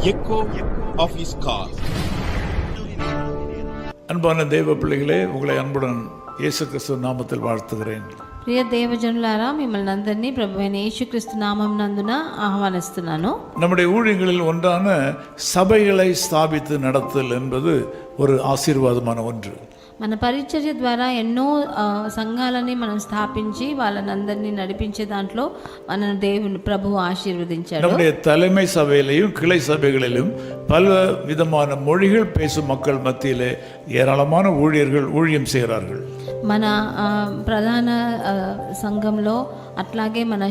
echo of his call. அன்பான தேவ பிள்ளைகளே, உங்களை அன்புடன் இயேசு கிறிஸ்து நாமத்தில் வாழ்த்துகிறேன். ప్రియ దేవజనులారా, మిమ్మల్ని అందరినీ ప్రభువైన యేసుక్రీస్తు నామం నందున ఆహ్వానిస్తున్నాను. நம்முடைய ஊழியங்களில் ஒன்றான சபைகளை ஸ்தாபித்து நடத்தல் என்பது ஒரு ஆசீர்வாதமான ஒன்று. మన పరిచర్య ద్వారా ఎన్నో సంఘాలని మనం స్థాపించి వాళ్ళని అందరినీ నడిపించే దాంట్లో మన దేవుని ప్రభువు ఆశీర్వదించాడు. நம்முடைய தலைமை சபையிலையும் கிளை சபைகளிலும் பல விதமான மொழிகள் பேசும் மக்கள் மத்தியிலே ஏராளமான ஊழியர்கள் ஊழியம் செய்கிறார்கள். మన ప్రధాన సంఘంలో అట్లాగే మన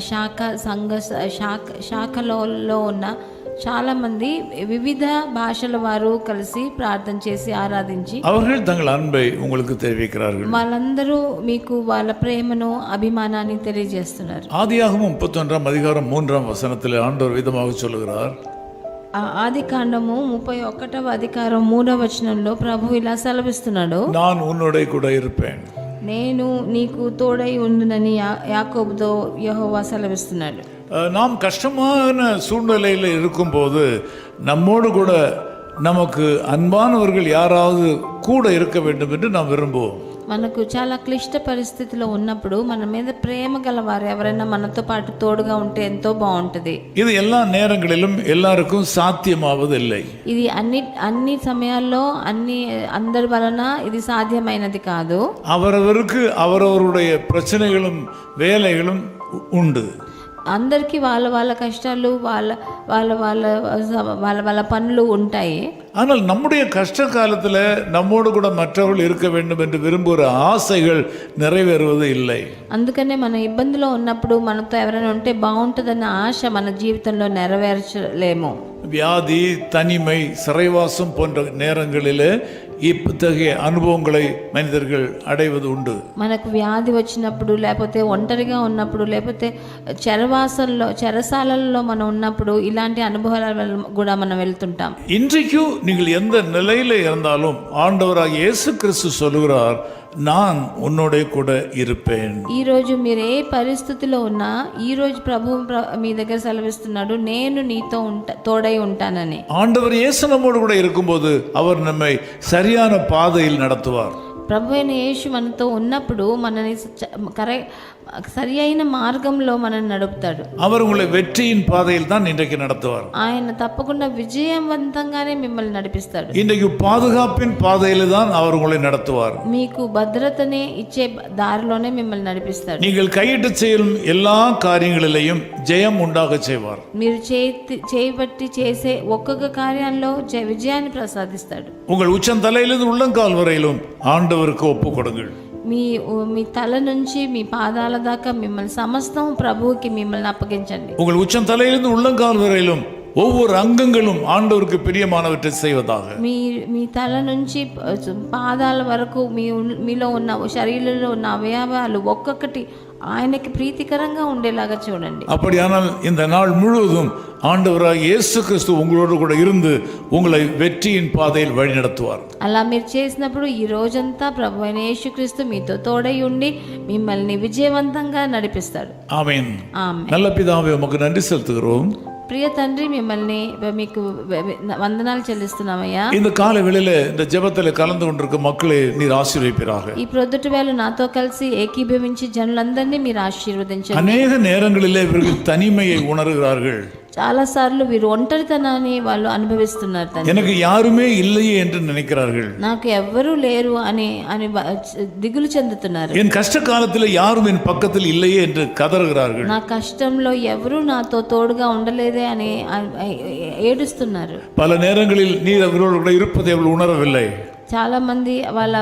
శాఖలో ఉన్న చాలామంది వివిధ భాషల వారు కలిసి ప్రార్థన చేసి ఆరాధించి அவர்கள் தங்கள் அன்பை உங்களுக்கு தெரிவிக்கிறார்கள். వాళ్ళందరూ మీకు వాళ్ళ ప్రేమను అభిమానాన్ని తెలియజేస్తున్నారు. ஆதியாகமம் 31 அதிகாரம் 3 வசனத்தில் ஆண்டவர் விதமாக சொல்லுகிறார். ఆది కాండము 31వ అధికారం 3వ వచనంలో ప్రభు ఇలా సెలవిస్తున్నాడు, நான் உன்னோட கூட இருப்பேன். నేను నీకు తోడై ఉండునని యాకోబుతో యెహోవా సెలవిస్తున్నాడు. நாம் கஷ்டமான சூழ்நிலையில் இருக்கும்போது நம்மோடு கூட நமக்கு அன்பானவர்கள் யாராவது கூட இருக்க வேண்டும் என்று நாம் விரும்புவோம். మనకు చాలా క్లిష్ట పరిస్థితిలో ఉన్నప్పుడు మన మీద ప్రేమ గలవారు ఎవరైనా మనతో పాటు తోడుగా ఉంటే ఎంతో బాగుంటుంది. இது எல்லா நேரங்களிலும் எல்லாருக்கும் சாத்தியமாவதில்லை. ఇది అన్ని సమయాల్లో అందరి వలన ఇది సాధ్యమైనది కాదు. அவரவருக்கு அவரவருடைய பிரச்சனைகளும் வேலைகளும் உண்டு. అందరికీ వాళ్ళ వాళ్ళ కష్టాలు వాళ్ళ వాళ్ళ వాళ్ళ వాళ్ళ వాళ్ళ పనులు ఉంటాయి. ஆனால் நம்முடைய கஷ்ட காலத்தில் நம்மோடு கூட மற்றவர்கள் இருக்க வேண்டும் என்று விரும்புகிற ஆசைகள் நிறைவேறுவது இல்லை. అందుకనే మన ఇబ్బందిలో ఉన్నప్పుడు మనతో ఎవరైనా ఉంటే బాగుంటుందన్న ఆశ మన జీవితంలో నెరవేర్చలేము. வியாதி, தனிமை, சிறைவாசம் போன்ற நேரங்களிலே இத்தகைய అనుభవங்களை மனிதர்கள் அடைவது உண்டு. మనకు వ్యాధి వచ్చినప్పుడు, లేకపోతే ఒంటరిగా ఉన్నప్పుడు, లేకపోతే చెరసాలలో మనం ఉన్నప్పుడు ఇలాంటి అనుభవాల కూడా మనం వెళ్తుంటాం. இன்றைக்கு நீங்கள் எந்த நிலையில இருந்தாலும் ஆண்டவராகிய இயேசு கிறிஸ்து சொல்லுகிறார், நான் உன்னோட கூட இருப்பேன். ఈ రోజు మీరు ఏ పరిస్థితిలో ఉన్నా ఈ రోజు ప్రభువు మీ దగ్గర సెలవిస్తున్నాడు, నేను నీతో తోడై ఉంటానని. ஆண்டவர் இயேசு நம்மோடு கூட இருக்கும்போது அவர் நம்மை சரியான பாதையில் நடத்துவார். ప్రభువైన యేసు మనతో ఉన్నప్పుడు మనని సరి అయిన మార్గంలో మనల్ని నడుపుతాడు. அவர் உங்களை வெற்றியின் பாதையில் தான் இன்றைக்கு நடத்துவார். ఆయన తప్పకుండా విజయవంతంగానే మిమ్మల్ని నడిపిస్తాడు. இன்றைக்கு பாதுகாப்பின் பாதையில் தான் அவர் உங்களை நடத்துவார். మీకు భద్రతనే ఇచ్చే దారిలోనే మిమ్మల్ని నడిపిస్తాడు. நீங்கள் கையிட்டு செய்யும் எல்லா காரியங்களிலேயும் ஜெயம் உண்டாக செய்வார். మీరు చేయబట్టి చేసే ఒక్కొక్క కార్యంలో విజయాన్ని ప్రసాదిస్తాడు. உங்கள் உச்சந்தலையிலிருந்து உள்ளங்கால் வரையிலும் ஆண்டவருக்கு ஒப்பு கொடுங்கள். మీ తల నుంచి మీ పాదాల దాకా మిమ్మల్ని సమస్తం ప్రభువుకి మిమ్మల్ని అప్పగించండి. உங்கள் உச்சந்தலையிலிருந்து உள்ளங்கால் வரையிலும் ஒவ்வொரு அங்கங்களும் ஆண்டவருக்கு பிரியமானவற்றை செய்வதாக. మీ తల నుంచి పాదాల వరకు మీలో ఉన్న శరీరంలో ఉన్న అవయవాలు ఒక్కొక్కటి ఆయనకి ప్రీతికరంగా ఉండేలాగా చూడండి. அப்படியானால் இந்த நாள் முழுவதும் ஆண்டவராக இயேசு கிறிஸ்து உங்களோடு கூட இருந்து உங்களை வெற்றியின் பாதையில் வழி நடத்துவார். అలా మీరు చేసినప్పుడు ఈ రోజంతా ప్రభువైన యేసుక్రీస్తు మీతో తోడై ఉండి మిమ్మల్ని విజయవంతంగా నడిపిస్తాడు. ஆமென். ఆమేన్. நல்ல பிதாவே, உமக்கு நன்றி செலுத்துகிறோம். ప్రియ తండ్రి, మిమ్మల్ని మీకు వందనాలు చెల్లిస్తున్నామయ్యా. இந்த கால வேளையில இந்த ஜெபத்தில் கலந்து கொண்டிருக்கும் மக்களை நீர் ஆசீர்வதிப்பீராக. ఈ ప్రొద్దుటి వేళ నాతో కలిసి ఏకీభవించి జనులందరినీ మీరు ఆశీర్వదించండి. அநேக நேரங்களிலே இவர்கள் தனிமையை உணர்கிறார்கள். చాలా సార్లు వీరు ఒంటరితనాన్ని వాళ్ళు అనుభవిస్తున్నారు. எனக்கு யாருமே இல்லையே என்று நினைக்கிறார்கள். నాకు ఎవ్వరూ లేరు అని దిగులు చెందుతున్నారు. என் கஷ்ட காலத்தில் யாரும் என் பக்கத்தில் இல்லையே என்று கதறுகிறார்கள். నా కష్టంలో ఎవరూ నాతో తోడుగా ఉండలేదే అని ఏడుస్తున్నారు. பல நேரங்களில் நீர் அவர்களோடு இருப்பதை அவர்கள் உணரவில்லை. చాలా మంది వాళ్ళ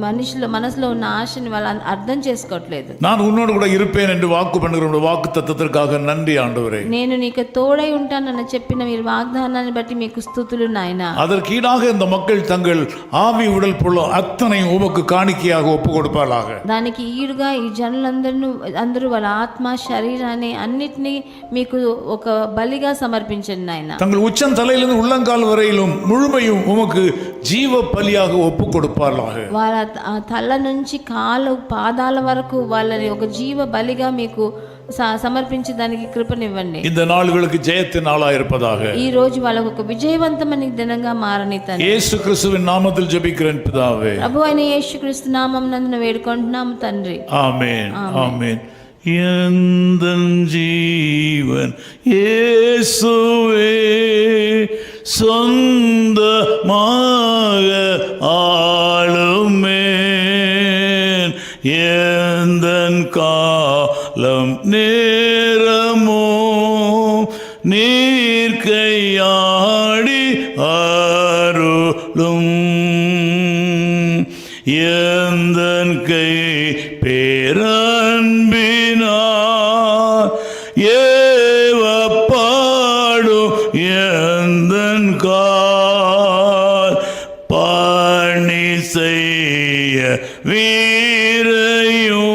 మనసులో ఉన్న ఆశని వాళ్ళు అర్థం చేసుకోవట్లేదు. நான் உன்னோடு கூட இருப்பேன் என்று வாக்கு பண்ணுகிற வாக்கு தத்தத்திற்காக நன்றி ஆண்டவரே. నేను నీకు తోడై ఉంటానని చెప్పిన మీరు వాగ్దానాన్ని బట్టి మీకు స్తుతులు నాయనా. அதற்கு ஈடாக இந்த மக்கள் தங்கள் ஆவி உடல் பொருள் அத்தனையும் உமக்கு காணிக்கையாக ஒப்பு கொடுப்பார்களாக. దానికి ఈడుగా ఈ జనులందరూ వాళ్ళ ఆత్మ శరీరాన్ని అన్నిటినీ మీకు ఒక బలిగా సమర్పించండి నాయనా. தங்கள் உச்சம் தலையிலிருந்து உள்ளங்கால் வரையிலும் முழுமையும் உமக்கு ஜீவ பலியாக ஒப்பு கொடுப்பார்களாக. వాళ్ళ తల నుంచి కాలు పాదాల వరకు వాళ్ళని ఒక జీవ బలిగా మీకు సమర్పించి దానికి కృపనివ్వండి. இந்த నాలుగులకు జయத்தின் నాళా இருப்பதாக. ఈ రోజు వాళ్ళకు ఒక విజయవంతమైన దినంగా మారని తండ్రి. యేసు క్రీస్తువిன் నామத்தில் ஜெபிக்கிறேன் பிதாவே. ప్రభువైన యేసుక్రీస్తు నామమునందున వేడుకుంటున్నాము తండ్రి. ஆமென். ஆமென். எந்தன் ஜீவன் இயேசுவே சொந்தமாக ஆளுமேன், எந்தன் காலம் நேரமோ நீர் கையாடி அருளும், எந்தன் கை பேரன்பினார் ஏவப்பாடும், எந்தன் கால் பணி செய்ய வீரையும்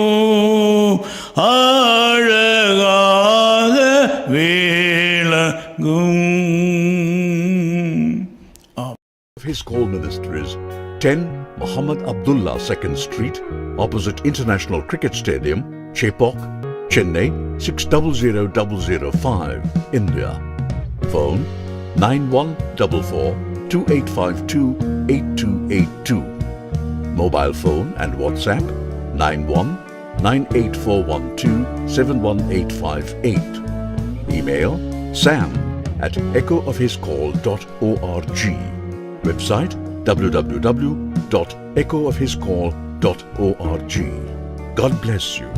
அழகாக விளங்கும். His Call Ministries, 10 Muhammad Abdullah 2nd Street, opposite International Cricket Stadium, Chepauk, Chennai 600005, India. Phone 914428528282. Mobile phone and WhatsApp 919841271858. Email sam@echoofhiscall.org. Website www.echoofhiscall.org. God bless you.